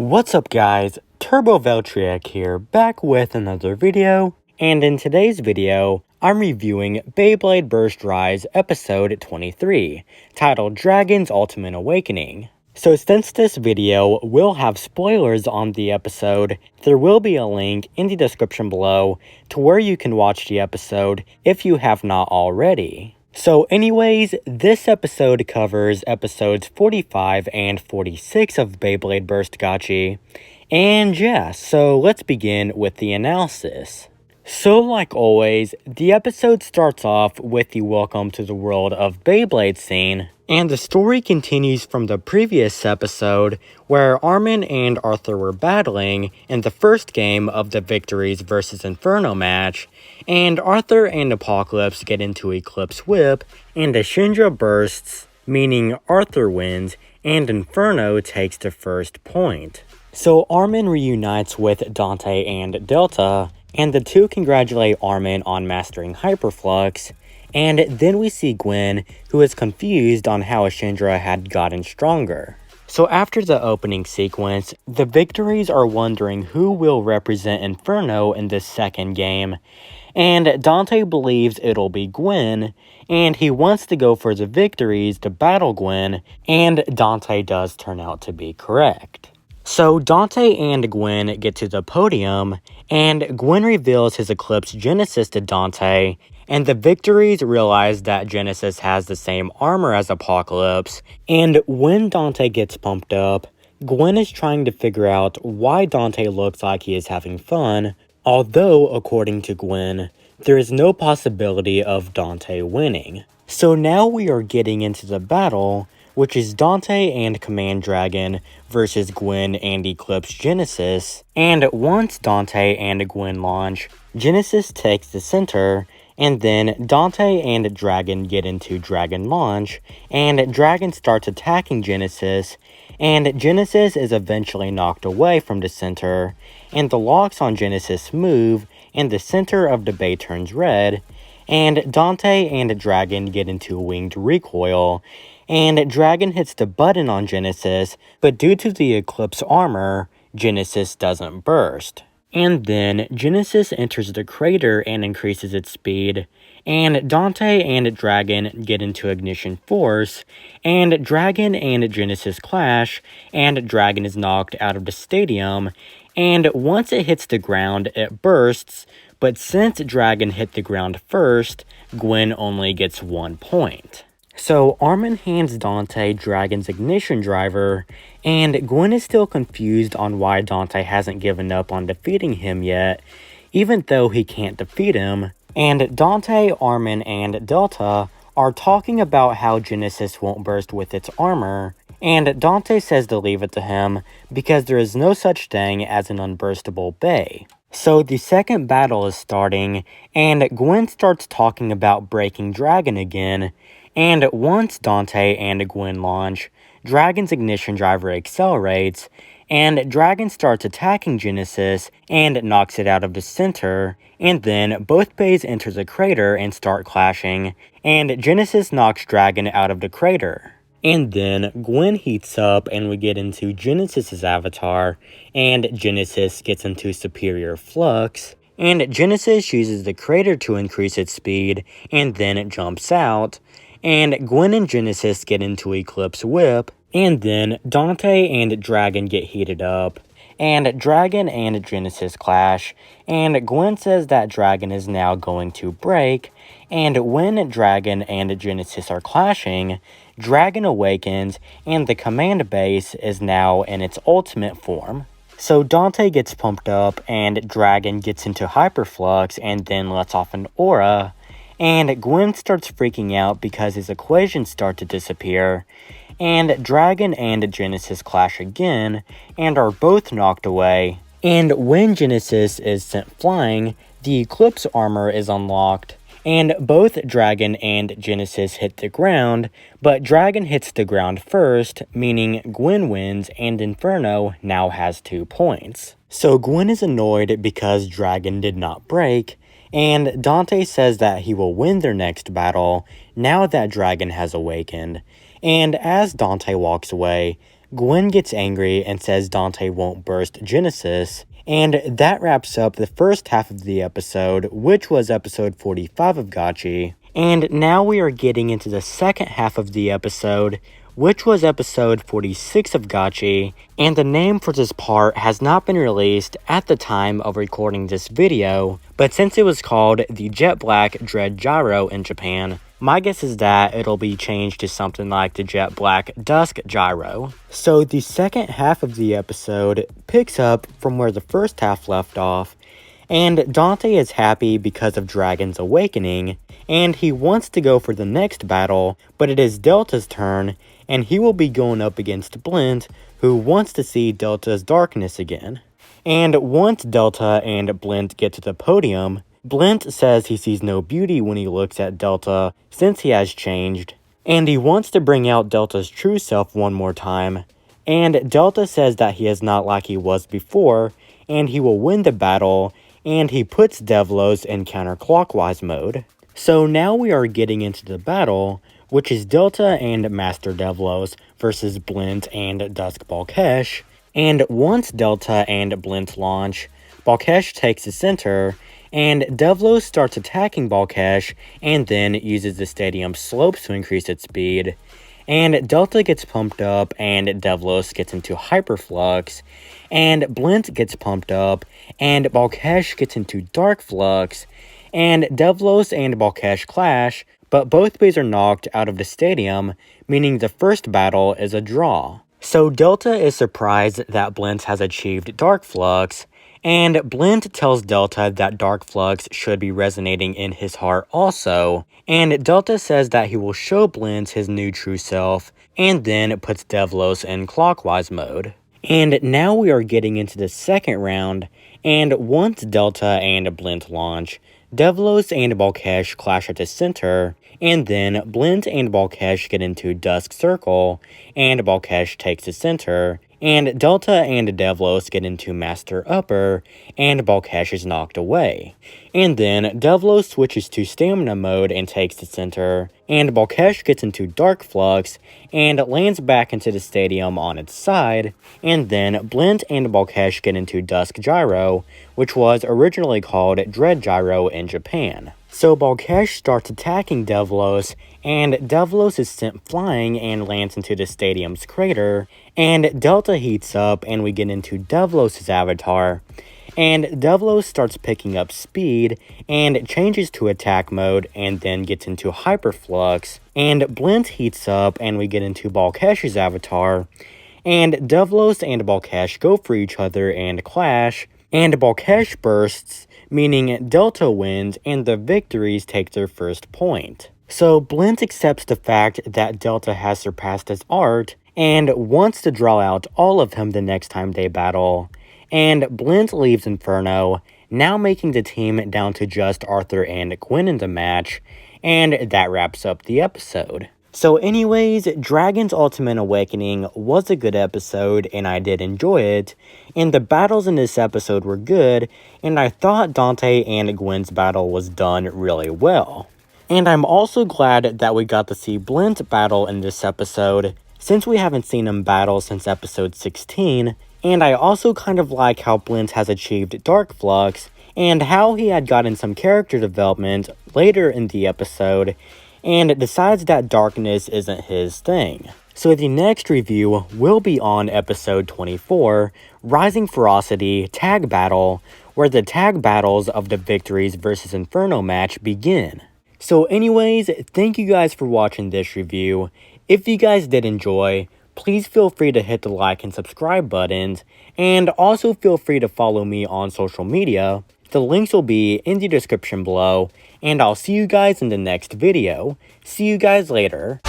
What's up guys, Turbo here, back with another video, and in today's video, I'm reviewing Beyblade Burst Rise episode 23, titled Dragon's Ultimate Awakening. So since this video will have spoilers on the episode, there will be a link in the description below to where you can watch the episode if you have not already. So anyways, this episode covers episodes 45 and 46 of Beyblade Burst Gachi. And yeah, so let's begin with the analysis. So like always, the episode starts off with the welcome to the world of Beyblade scene, and the story continues from the previous episode where Armin and Arthur were battling in the first game of the Victories vs Inferno match, and Arthur and Apocalypse get into Eclipse Whip, and Ashindra bursts, meaning Arthur wins, and Inferno takes the first point. So Armin reunites with Dante and Delta, and the two congratulate Armin on mastering Hyperflux, and then we see Gwen, who is confused on how Ashindra had gotten stronger. So after the opening sequence, the Victories are wondering who will represent Inferno in this second game, and Dante believes it'll be Gwen, and he wants to go for the Victories to battle Gwen, and Dante does turn out to be correct. So Dante and Gwen get to the podium, and Gwen reveals his Eclipse Genesis to Dante, and the Victories realize that Genesis has the same armor as Apocalypse, and when Dante gets pumped up, Gwen is trying to figure out why Dante looks like he is having fun, although, according to Gwen, there is no possibility of Dante winning. So now we are getting into the battle, which is Dante and Command Dragon versus Gwen and Eclipse Genesis, and once Dante and Gwen launch, Genesis takes the center, and then Dante and Dragon get into Dragon Launch, and Dragon starts attacking Genesis, and Genesis is eventually knocked away from the center, and the locks on Genesis move, and the center of the bay turns red, and Dante and Dragon get into Winged Recoil, and Dragon hits the button on Genesis, but due to the Eclipse armor, Genesis doesn't burst. And then Genesis enters the crater and increases its speed, and Dante and Dragon get into Ignition Force, and Dragon and Genesis clash, and Dragon is knocked out of the stadium, and once it hits the ground, it bursts, but since Dragon hit the ground first, Gwen only gets 1 point. So Armin hands Dante Dragon's ignition driver, and Gwen is still confused on why Dante hasn't given up on defeating him yet, even though he can't defeat him, and Dante, Armin, and Delta are talking about how Genesis won't burst with its armor, and Dante says to leave it to him because there is no such thing as an unburstable bay. So the second battle is starting, and Gwen starts talking about breaking Dragon again, and once Dante and Gwen launch, Dragon's ignition driver accelerates, and Dragon starts attacking Genesis and knocks it out of the center, and then both bays enter the crater and start clashing, and Genesis knocks Dragon out of the crater. And then Gwen heats up and we get into Genesis's avatar, and Genesis gets into Superior Flux, and Genesis uses the crater to increase its speed, and then it jumps out, and Gwen and Genesis get into Eclipse Whip, and then Dante and Dragon get heated up, and Dragon and Genesis clash, and Gwen says that Dragon is now going to break, and when Dragon and Genesis are clashing, Dragon awakens, and the command base is now in its ultimate form. So Dante gets pumped up, and Dragon gets into Hyperflux, and then lets off an aura, and Gwen starts freaking out because his equations start to disappear, and Dragon and Genesis clash again, and are both knocked away, and when Genesis is sent flying, the Eclipse armor is unlocked, and both Dragon and Genesis hit the ground, but Dragon hits the ground first, meaning Gwen wins, and Inferno now has 2 points. So Gwen is annoyed because Dragon did not break, and Dante says that he will win their next battle now that Dragon has awakened, and as Dante walks away, Gwen gets angry and says Dante won't burst Genesis. And that wraps up the first half of the episode, which was episode 45 of Gotchi. And now we are getting into the second half of the episode, which was episode 46 of Gotchi, and the name for this part has not been released at the time of recording this video, but since it was called the Jet Black Dread Gyro in Japan, my guess is that it'll be changed to something like the Jet Black Dusk Gyro. So the second half of the episode picks up from where the first half left off, and Dante is happy because of Dragon's awakening, and he wants to go for the next battle, but it is Delta's turn, and he will be going up against Blint, who wants to see Delta's darkness again. And once Delta and Blint get to the podium, Blint says he sees no beauty when he looks at Delta since he has changed, and he wants to bring out Delta's true self one more time, and Delta says that he is not like he was before, and he will win the battle, and he puts Devlos in counterclockwise mode. So now we are getting into the battle, which is Delta and Master Devlos versus Blint and Dusk Balkesh, and once Delta and Blint launch, Balkesh takes the center, and Devlos starts attacking Balkesh and then uses the stadium's slopes to increase its speed, and Delta gets pumped up and Devlos gets into Hyperflux, and Blint gets pumped up and Balkesh gets into Dark Flux, and Devlos and Balkesh clash, but both bees are knocked out of the stadium, meaning the first battle is a draw. So Delta is surprised that Blint has achieved Dark Flux, and Blint tells Delta that Dark Flux should be resonating in his heart also, and Delta says that he will show Blint his new true self, and then puts Devlos in clockwise mode. And now we are getting into the second round, and once Delta and Blint launch, Devlos and Balkesh clash at the center, and then Blint and Balkesh get into Dusk Circle, and Balkesh takes the center, and Delta and Devlos get into Master Upper, and Balkesh is knocked away. And then Devlos switches to Stamina mode and takes the center, and Balkesh gets into Dark Flux, and lands back into the stadium on its side, and then Blint and Balkesh get into Dusk Gyro, which was originally called Dread Gyro in Japan. So Balkesh starts attacking Devlos, and Devlos is sent flying and lands into the stadium's crater, and Delta heats up and we get into Devlos' avatar, and Devlos starts picking up speed and changes to attack mode and then gets into Hyperflux, and Blint heats up and we get into Balkesh's avatar, and Devlos and Balkesh go for each other and clash, and Balkesh bursts, meaning Delta wins and the victories take their first point. So Blint accepts the fact that Delta has surpassed his art and wants to draw out all of him the next time they battle, and Blint leaves Inferno, now making the team down to just Arthur and Gwen in the match, and that wraps up the episode. So anyways, Dragon's Ultimate Awakening was a good episode and I did enjoy it, and the battles in this episode were good, and I thought Dante and Gwen's battle was done really well. And I'm also glad that we got to see Blint battle in this episode, since we haven't seen him battle since episode 16, and I also kind of like how Blint has achieved Dark Flux, and how he had gotten some character development later in the episode, and decides that darkness isn't his thing. So the next review will be on episode 24, Rising Ferocity Tag Battle, where the tag battles of the Victories vs Inferno match begin. So anyways, thank you guys for watching this review. If you guys did enjoy, please feel free to hit the like and subscribe buttons, and also feel free to follow me on social media. The links will be in the description below, and I'll see you guys in the next video. See you guys later.